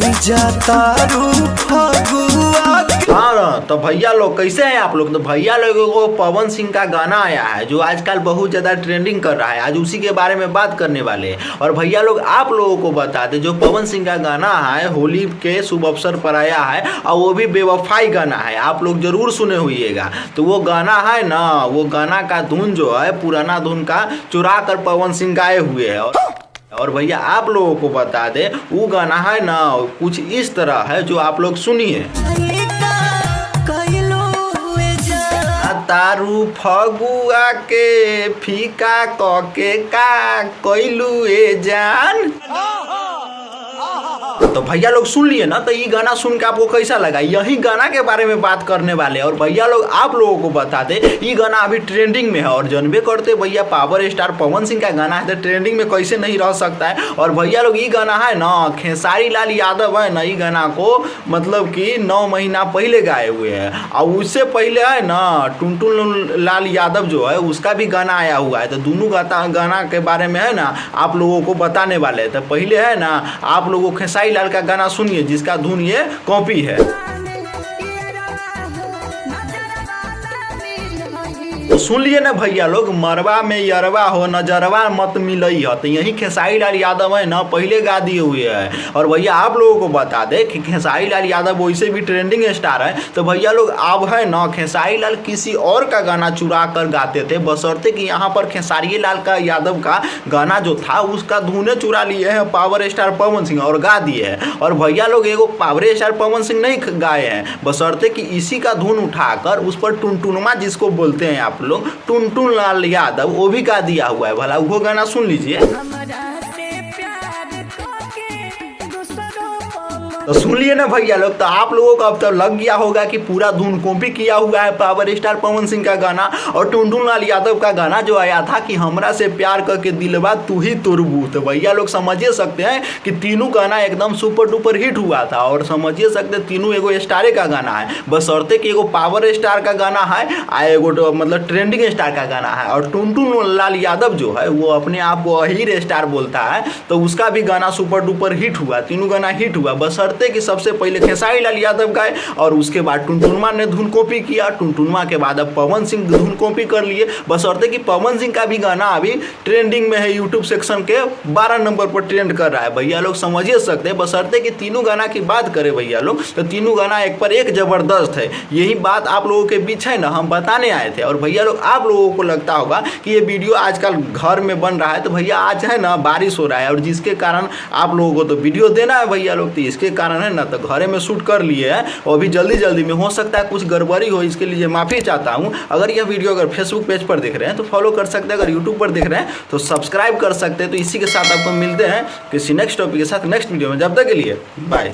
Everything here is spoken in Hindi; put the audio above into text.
जातारू फगुआ। हाँ तो भैया लोग कैसे हैं आप लोग। तो भैया लोगों को पवन सिंह का गाना आया है जो आजकल बहुत ज़्यादा ट्रेंडिंग कर रहा है। आज उसी के बारे में बात करने वाले हैं। और भैया लोग आप लोगों को बता दें जो पवन सिंह का गाना है होली के शुभ अवसर पर आया है और वो भी बेवफाई गाना है। आप लोग जरूर सुने हुईएगा। तो वो गाना है ना, वो गाना का धुन जो है पुराना धुन का चुरा कर पवन सिंह गाए हुए है। और भैया आप लोगों को बता दे वो गाना है ना कुछ इस तरह है जो आप लोग सुनिए। तारू फगुआ के फीका कके का कोइलू ए जान। तो भैया लोग सुन लिए ना। तो ये गाना सुन के आपको कैसा लगा, यही गाना के बारे में बात करने वाले। और भैया लोग आप लोगों को बता दे ये गाना अभी ट्रेंडिंग में है और जानबे करते भैया पावर स्टार पवन सिंह का गाना है तो ट्रेंडिंग में कैसे नहीं रह सकता है। और भैया लोग ये गाना है ना खेसारी लाल यादव है ना ये गाना को मतलब कि 9 महीना पहले गाए हुए हैं। और उससे पहले है ना टुनटुन लाल यादव जो है उसका भी गाना आया हुआ है। तो दोनों गाना के बारे में है ना आप लोगों को बताने वाले। तो पहले है ना आप लोगों खेसारी लाल का गाना सुनिए जिसका धुन ये कॉपी है। तो सुन लिए ना भैया लोग, मरवा में यरवा हो नजरवा मत मिलई है। तो यही खेसारी लाल यादव है ना पहले गा दिए हुए हैं। और भैया आप लोगों को बता दे कि खेसारी लाल यादव वैसे भी ट्रेंडिंग स्टार है। तो भैया लोग अब है ना खेसारी लाल किसी और का गाना चुरा कर गाते थे बशर्ते कि यहाँ पर खेसारी लाल का यादव का गाना जो था उसका धुने चुरा लिए हैं पावर स्टार पवन सिंह और गा दिए हैं। और भैया लोग एगो पावर स्टार पवन सिंह नहीं गाए हैं बशर्ते कि इसी का धुन उठाकर उस पर टुनटुनमा जिसको बोलते हैं आप लोग टुनटुन लाल यादव वो भी गा दिया हुआ है। भला वो गाना सुन लीजिए। तो सुन लिए ना भैया लोग। तो आप लोगों को अब तक लग गया होगा कि पूरा धुन कॉपी किया हुआ है पावर स्टार पवन सिंह का गाना और टुनटुन लाल यादव का गाना जो आया था कि हमरा से प्यार करके दिलवा तू ही तुरबू। तो भैया लोग समझिए सकते हैं कि तीनों गाना एकदम सुपर डुपर हिट हुआ था। और समझिए सकते हैं तीनों एगो स्टारे का गाना है बशर्ते कि एगो पावर स्टार का गाना है आ एगो मतलब ट्रेंडिंग स्टार का गाना है। और टुनटुन लाल यादव जो है वो अपने आप को अहीर स्टार बोलता है तो उसका भी गाना सुपर डुपर हिट हुआ। तीनों गाना हिट हुआ बशर्ते कि सबसे पहले खेसारी लाल यादव गाए और उसके बाद टुनटुनमा ने धुन कॉपी किया। टुनटुनमा के बाद अब पवन सिंह धुन कॉपी कर लिए बशर्ते कि पवन सिंह का भी गाना अभी ट्रेंडिंग में है यूट्यूब सेक्शन के 12 नंबर पर ट्रेंड कर रहा है। भैया लोग समझिए सकते हैं बशर्ते कि तीनों गाना की बात करें भैया लोग तो तीनों गाना एक पर एक जबरदस्त है। यही बात आप लोगों के बीच है ना हम बताने आए थे। और भैया लोग आप लोगों को लगता होगा कि ये वीडियो आजकल घर में बन रहा है तो भैया आज है ना बारिश हो रहा है और जिसके कारण आप लोगों को तो वीडियो देना है भैया लोग। तो इसके कारण है ना तो घरे में शूट कर लिए हैं और अभी जल्दी में हो सकता है कुछ गड़बड़ी हो इसके लिए माफ़ी चाहता हूं। अगर यह वीडियो अगर फेसबुक पेज पर देख रहे हैं तो फॉलो कर सकते हैं, अगर यूट्यूब पर देख रहे हैं तो सब्सक्राइब कर सकते हैं। तो इसी के साथ आपको मिलते हैं किसी नेक्स्ट टॉपिक के साथ नेक्स्ट वीडियो में। जब तक के लिए बाय।